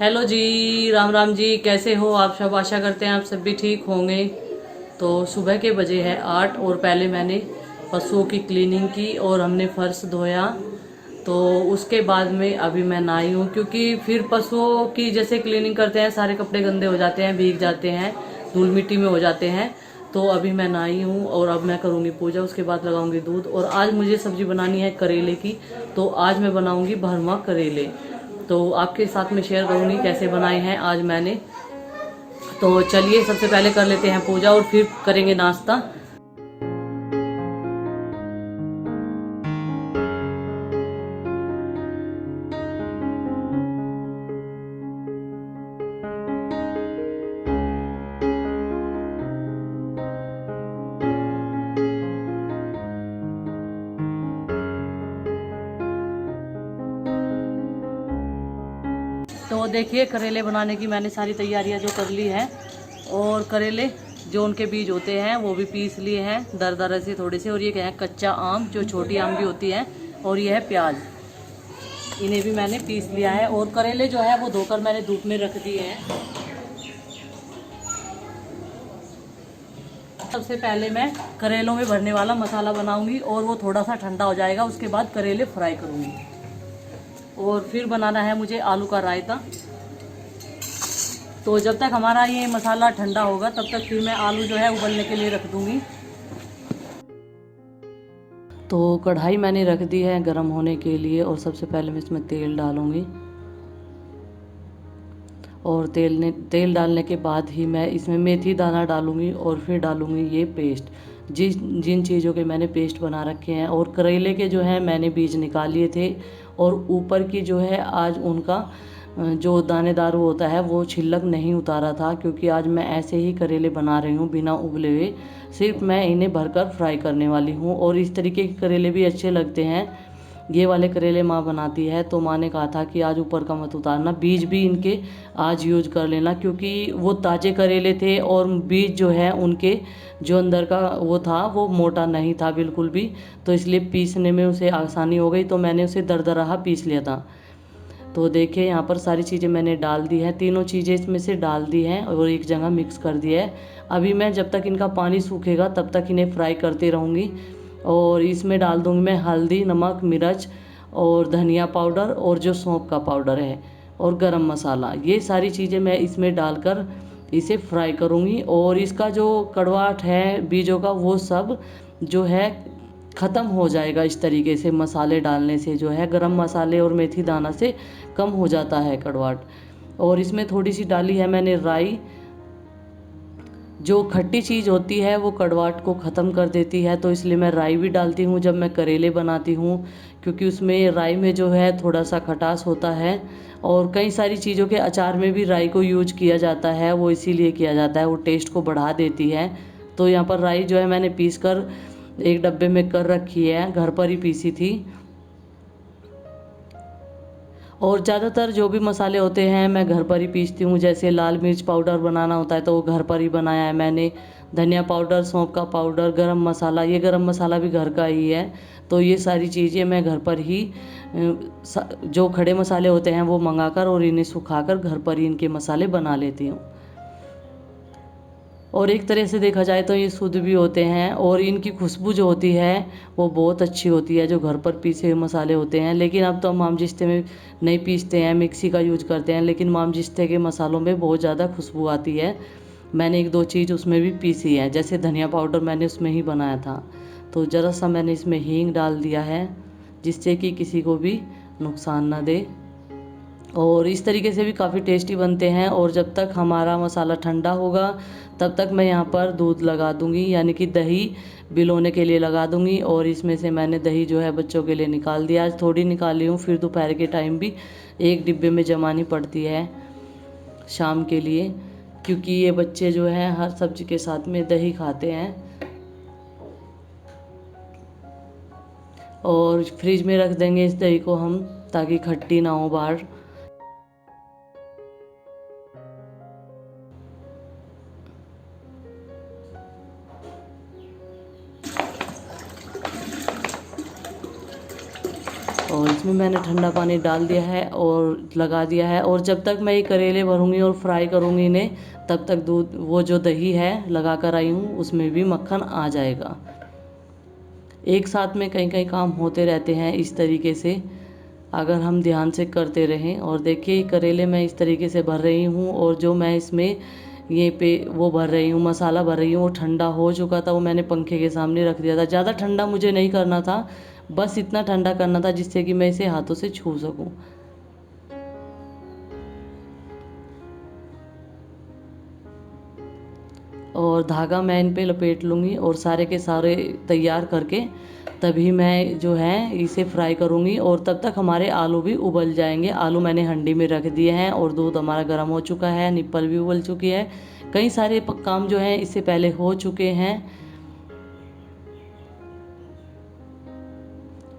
Hello जी, राम राम जी। कैसे हो आप सब? आशा करते हैं आप सब भी ठीक होंगे। तो सुबह के बजे है 8 और पहले मैंने पशुओं की क्लीनिंग की और हमने फर्श धोया। तो उसके बाद में अभी मैं नहाई हूँ, क्योंकि फिर पशुओं की जैसे क्लीनिंग करते हैं सारे कपड़े गंदे हो जाते हैं, भीग जाते हैं, धूल मिट्टी में हो जाते हैं। तो अभी मैं नहाई हूँ और अब मैं करूँगी पूजा, उसके बाद लगाऊंगी दूध। और आज मुझे सब्जी बनानी है करेले की, तो आज मैं बनाऊंगी भरमा करेले। तो आपके साथ में शेयर करूंगी कैसे बनाए हैं आज मैंने। तो चलिए सबसे पहले कर लेते हैं पूजा और फिर करेंगे नाश्ता। तो देखिए करेले बनाने की मैंने सारी तैयारियां जो कर ली है। और करेले जो उनके बीज होते हैं वो भी पीस लिए हैं दरदरे से थोड़े से। और ये क्या है, कच्चा आम, जो छोटी आम भी होती है। और ये है प्याज, इन्हें भी मैंने पीस लिया है। और करेले जो है वो धोकर मैंने धूप में रख दिए हैं। सबसे पहले मैं करेलों में भरने वाला मसाला बनाऊंगी और वो थोड़ा सा ठंडा हो जाएगा, उसके बाद करेले फ्राई करूंगी। और फिर बनाना है मुझे आलू का रायता। तो जब तक हमारा ये मसाला ठंडा होगा तब तक फिर मैं आलू जो है उबलने के लिए रख दूंगी। तो कढ़ाई मैंने रख दी है गरम होने के लिए और सबसे पहले मैं इसमें तेल डालूंगी। और तेल डालने के बाद ही मैं इसमें मेथी दाना डालूंगी और फिर डालूंगी ये पेस्ट, जिन चीज़ों के मैंने पेस्ट बना रखे हैं। और करेले के जो है मैंने बीज निकाल लिए थे और ऊपर की जो है आज उनका जो दानेदार होता है वो छिलक नहीं उतारा था, क्योंकि आज मैं ऐसे ही करेले बना रही हूँ बिना उबले हुए। सिर्फ मैं इन्हें भरकर फ्राई करने वाली हूँ। और इस तरीके के करेले भी अच्छे लगते हैं। ये वाले करेले माँ बनाती है, तो माँ ने कहा था कि आज ऊपर का मत उतारना, बीज भी इनके आज यूज कर लेना, क्योंकि वो ताज़े करेले थे और बीज जो है उनके जो अंदर का वो था वो मोटा नहीं था बिल्कुल भी। तो इसलिए पीसने में उसे आसानी हो गई, तो मैंने उसे दरदरा पीस लिया था। तो देखिए यहाँ पर सारी चीज़ें मैंने डाल दी हैं, तीनों चीज़ें इसमें से डाल दी हैं और एक जगह मिक्स कर दिया है। अभी मैं जब तक इनका पानी सूखेगा तब तक इन्हें फ्राई करती रहूँगी। और इसमें डाल दूँगी मैं हल्दी, नमक, मिर्च और धनिया पाउडर और जो सौंफ का पाउडर है और गरम मसाला, ये सारी चीज़ें मैं इसमें डालकर इसे फ्राई करूँगी। और इसका जो कड़वाहट है बीजों का वो सब जो है ख़त्म हो जाएगा। इस तरीके से मसाले डालने से जो है गरम मसाले और मेथी दाना से कम हो जाता है कड़वाहट। और इसमें थोड़ी सी डाली है मैंने राई, जो खट्टी चीज़ होती है वो कड़वाहट को ख़त्म कर देती है, तो इसलिए मैं राई भी डालती हूँ जब मैं करेले बनाती हूँ, क्योंकि उसमें राई में जो है थोड़ा सा खटास होता है। और कई सारी चीज़ों के अचार में भी राई को यूज किया जाता है, वो इसीलिए किया जाता है, वो टेस्ट को बढ़ा देती है। तो यहाँ पर राई जो है मैंने पीस कर एक डब्बे में कर रखी है, घर पर ही पीसी थी। और ज़्यादातर जो भी मसाले होते हैं मैं घर पर ही पीसती हूँ। जैसे लाल मिर्च पाउडर बनाना होता है तो वो घर पर ही बनाया है मैंने। धनिया पाउडर, सौंफ का पाउडर, गरम मसाला, ये गरम मसाला भी घर का ही है। तो ये सारी चीज़ें मैं घर पर ही जो खड़े मसाले होते हैं वो मंगाकर और इन्हें सुखाकर घर पर ही इनके मसाले बना लेती हूँ। और एक तरह से देखा जाए तो ये शुद्ध भी होते हैं और इनकी खुशबू जो होती है वो बहुत अच्छी होती है, जो घर पर पीसे हुए मसाले होते हैं। लेकिन अब तो हम मामजिस्ते में नहीं पीसते हैं, मिक्सी का यूज करते हैं, लेकिन मामजिस्ते के मसालों में बहुत ज़्यादा खुशबू आती है। मैंने एक दो चीज़ उसमें भी पीसी है, जैसे धनिया पाउडर मैंने उसमें ही बनाया था। तो ज़रा सा मैंने इसमें हींग डाल दिया है, जिससे कि किसी को भी नुकसान ना दे। और इस तरीके से भी काफ़ी टेस्टी बनते हैं। और जब तक हमारा मसाला ठंडा होगा तब तक मैं यहाँ पर दूध लगा दूँगी, यानी कि दही बिलोने के लिए लगा दूँगी। और इसमें से मैंने दही जो है बच्चों के लिए निकाल दिया, आज थोड़ी निकाली हूँ, फिर दोपहर के टाइम भी एक डिब्बे में जमानी पड़ती है शाम के लिए, क्योंकि ये बच्चे जो हैं हर सब्जी के साथ में दही खाते हैं। और फ्रिज में रख देंगे इस दही को हम, ताकि खट्टी ना हो बाहर। और इसमें मैंने ठंडा पानी डाल दिया है और लगा दिया है। और जब तक मैं ये करेले भरूंगी और फ्राई करूंगी इन्हें, तब तक दूध वो जो दही है लगा कर आई हूँ उसमें भी मक्खन आ जाएगा। एक साथ में कई कई काम होते रहते हैं इस तरीके से, अगर हम ध्यान से करते रहें। और देखिए करेले मैं इस तरीके से भर रही हूँ, और जो मैं इसमें ये पे वो भर रही हूँ, मसाला भर रही हूँ, वो ठंडा हो चुका था, वो मैंने पंखे के सामने रख दिया था। ज़्यादा ठंडा मुझे नहीं करना था, बस इतना ठंडा करना था जिससे कि मैं इसे हाथों से छू सकूँ। और धागा मैं इन पे लपेट लूँगी और सारे के सारे तैयार करके तभी मैं जो है इसे फ्राई करूँगी। और तब तक हमारे आलू भी उबल जाएंगे। आलू मैंने हंडी में रख दिए हैं और दूध हमारा गर्म हो चुका है, निप्पल भी उबल चुकी है। कई सारे काम जो हैं इससे पहले हो चुके हैं।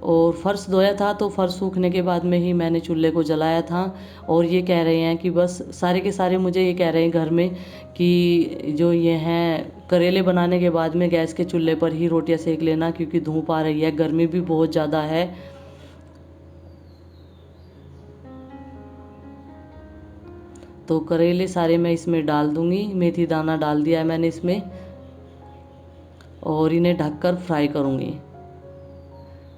और फ़र्श धोया था, तो फ़र्श सूखने के बाद में ही मैंने चूल्हे को जलाया था। और ये कह रहे हैं कि बस सारे के सारे मुझे ये कह रहे हैं घर में कि जो ये हैं करेले बनाने के बाद में गैस के चूल्हे पर ही रोटियां सेक लेना, क्योंकि धूप आ रही है, गर्मी भी बहुत ज़्यादा है। तो करेले सारे मैं इसमें डाल दूँगी, मेथी दाना डाल दिया है मैंने इसमें, और इन्हें ढककर फ्राई करूँगी।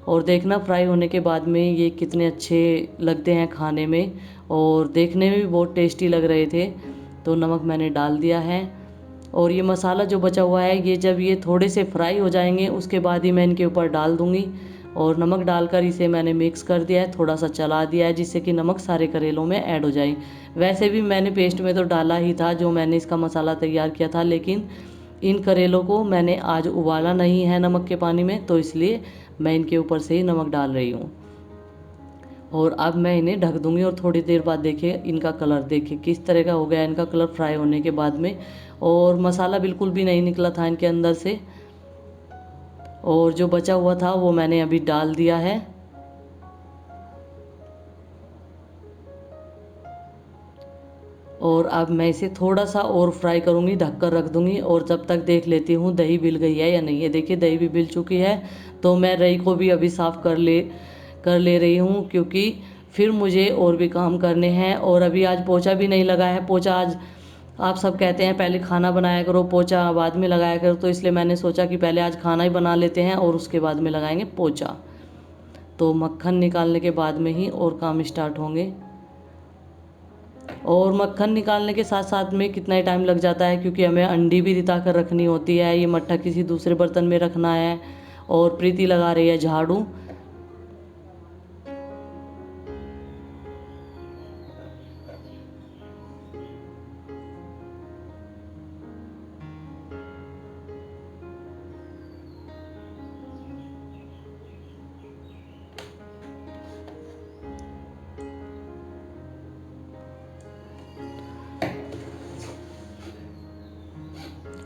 और देखना फ्राई होने के बाद में ये कितने अच्छे लगते हैं खाने में, और देखने में भी बहुत टेस्टी लग रहे थे। तो नमक मैंने डाल दिया है। और ये मसाला जो बचा हुआ है, ये जब ये थोड़े से फ्राई हो जाएंगे उसके बाद ही मैं इनके ऊपर डाल दूँगी। और नमक डालकर इसे मैंने मिक्स कर दिया है, थोड़ा सा चला दिया है जिससे कि नमक सारे करेलों में ऐड हो जाए। वैसे भी मैंने पेस्ट में तो डाला ही था जो मैंने इसका मसाला तैयार किया था, लेकिन इन करेलों को मैंने आज उबाला नहीं है नमक के पानी में, तो इसलिए मैं इनके ऊपर से ही नमक डाल रही हूँ। और अब मैं इन्हें ढक दूँगी। और थोड़ी देर बाद देखिए इनका कलर देखिए किस तरह का हो गया इनका कलर फ्राई होने के बाद में। और मसाला बिल्कुल भी नहीं निकला था इनके अंदर से। और जो बचा हुआ था वो मैंने अभी डाल दिया है। और अब मैं इसे थोड़ा सा और फ्राई करूँगी, ढककर रख दूँगी। और जब तक देख लेती हूँ दही बिल गई है या नहीं है। देखिए दही भी बिल चुकी है। तो मैं दही को भी अभी साफ़ कर ले रही हूँ, क्योंकि फिर मुझे और भी काम करने हैं। और अभी आज पोछा भी नहीं लगा है। पोछा आज आप सब कहते हैं पहले खाना बनाया करो, पोछा बाद में लगाया करो, तो इसलिए मैंने सोचा कि पहले आज खाना ही बना लेते हैं और उसके बाद में लगाएंगे पोछा। तो मक्खन निकालने के बाद में ही और काम स्टार्ट होंगे। और मक्खन निकालने के साथ साथ में कितना ही टाइम लग जाता है, क्योंकि हमें अंडी भी रिता कर रखनी होती है, ये मट्ठा किसी दूसरे बर्तन में रखना है। और प्रीति लगा रही है झाड़ू।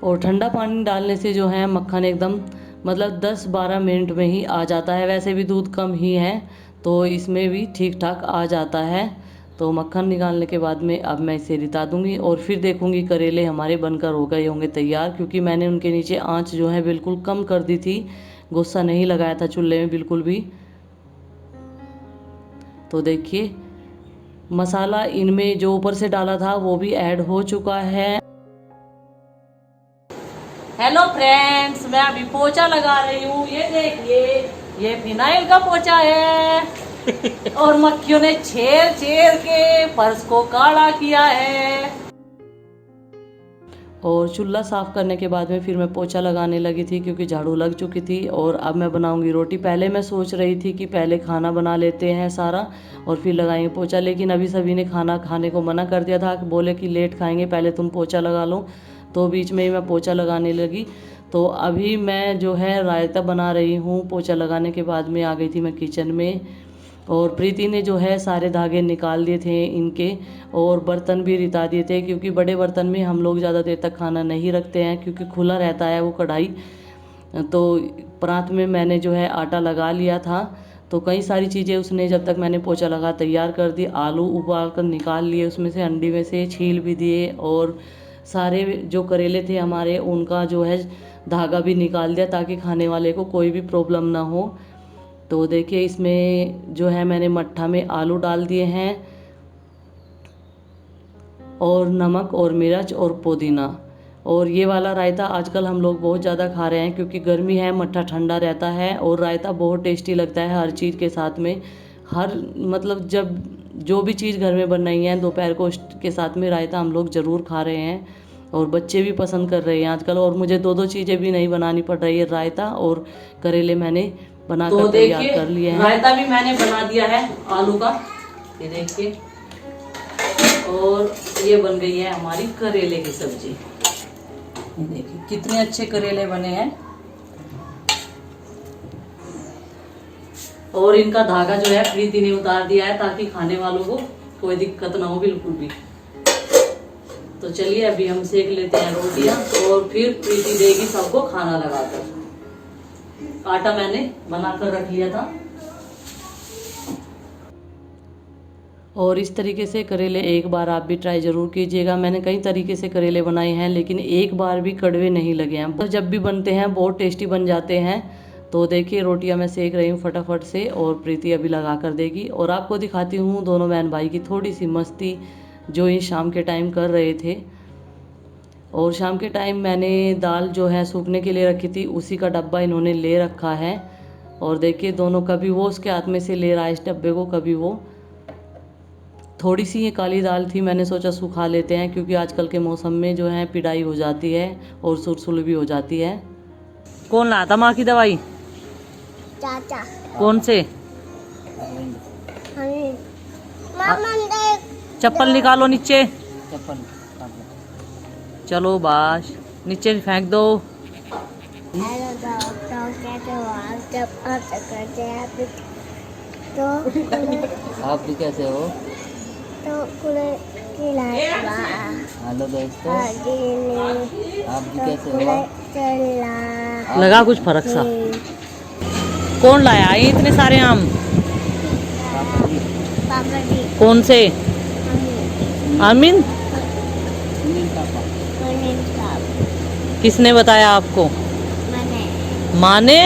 और ठंडा पानी डालने से जो है मक्खन एकदम मतलब 10-12 मिनट में ही आ जाता है। वैसे भी दूध कम ही है तो इसमें भी ठीक ठाक आ जाता है। तो मक्खन निकालने के बाद में अब मैं इसे रिता दूंगी और फिर देखूंगी करेले हमारे बनकर हो गए होंगे तैयार, क्योंकि मैंने उनके नीचे आंच जो है बिल्कुल कम कर दी थी, गुस्सा नहीं लगाया था चूल्हे में बिल्कुल भी। तो देखिए मसाला इनमें जो ऊपर से डाला था वो भी ऐड हो चुका है। हेलो फ्रेंड्स, मैं अभी पोछा लगा रही हूँ। ये देखिए ये फिनाइल का पोछा है और मक्खियों ने छेड़ छेड़ के फर्श को काला किया है। और चूल्हा साफ़ करने के बाद में फिर मैं पोछा लगाने लगी थी, क्योंकि झाड़ू लग चुकी थी। और अब मैं बनाऊंगी रोटी। पहले मैं सोच रही थी कि पहले खाना बना लेते हैं सारा और फिर लगाएंगे पोछा, लेकिन अभी सभी ने खाना खाने को मना कर दिया था, बोले कि लेट खाएंगे, पहले तुम पोछा लगा लो। तो बीच में ही मैं पोछा लगाने लगी। तो अभी मैं जो है रायता बना रही हूँ। पोछा लगाने के बाद में आ गई थी मैं किचन में, और प्रीति ने जो है सारे धागे निकाल दिए थे इनके, और बर्तन भी रिता दिए थे, क्योंकि बड़े बर्तन में हम लोग ज़्यादा देर तक खाना नहीं रखते हैं, क्योंकि खुला रहता है वो कढ़ाई। तो परात में मैंने जो है आटा लगा लिया था। तो कई सारी चीज़ें उसने जब तक मैंने पोछा लगा तैयार कर दी। आलू उबाल कर निकाल लिए उसमें से, अंडी में से छील भी दिए, और सारे जो करेले थे हमारे उनका जो है धागा भी निकाल दिया, ताकि खाने वाले को कोई भी प्रॉब्लम ना हो। तो देखिए इसमें जो है मैंने मट्ठा में आलू डाल दिए हैं और नमक और मिर्च और पुदीना। और ये वाला रायता आजकल हम लोग बहुत ज़्यादा खा रहे हैं क्योंकि गर्मी है, मट्ठा ठंडा रहता है और रायता बहुत टेस्टी लगता है हर चीज़ के साथ में। हर मतलब जब जो भी चीज़ घर में बन रही है दोपहर को के साथ में रायता हम लोग ज़रूर खा रहे हैं और बच्चे भी पसंद कर रहे हैं आजकल। और मुझे दो दो चीज़ें भी नहीं बनानी पड़ रही है, रायता और करेले मैंने बनाकर तैयार कर लिए हैं। रायता भी मैंने बना दिया है आलू का, ये देखिए। और ये बन गई है हमारी करेले की सब्जी। ये देखिए कितने अच्छे करेले बने हैं। और इनका धागा जो है प्रीति ने उतार दिया है ताकि खाने वालों को कोई दिक्कत ना हो बिल्कुल भी। तो चलिए अभी हम सेक लेते हैं रोटियां और फिर प्रीति देगी सबको खाना लगाकर। आटा मैंने बनाकर रख लिया था। और इस तरीके से करेले एक बार आप भी ट्राई ज़रूर कीजिएगा। मैंने कई तरीके से करेले बनाए हैं लेकिन एक बार भी कड़वे नहीं लगे हैं। जब भी बनते हैं बहुत टेस्टी बन जाते हैं। तो देखिए रोटियां मैं सेक रही हूँ फटाफट से और प्रीति अभी लगा कर देगी। और आपको दिखाती हूँ दोनों बहन भाई की थोड़ी सी मस्ती जो ये शाम के टाइम कर रहे थे। और शाम के टाइम मैंने दाल जो है सूखने के लिए रखी थी, उसी का डब्बा इन्होंने ले रखा है। और देखिए दोनों, कभी वो उसके हाथ में से ले रहा है इस डब्बे को, कभी वो। थोड़ी सी ये काली दाल थी, मैंने सोचा सुखा लेते हैं क्योंकि आजकल के मौसम में जो है पिड़ाई हो जाती है और सुरसुल भी हो जाती है। कौन लाया था माँ की दवाई? चाचा। कौन से? चप्पल निकालो नीचे। चलो बाश नीचे फेंक दो। आप भी कैसे हो? तो हेलो दोस्तों, आप भी कैसे हो? लगा कुछ फर्क सा? कौन लाया ये इतने सारे आम? पापा जी। कौन से? आमीन। किसने बताया आपको? मैंने। माँ ने?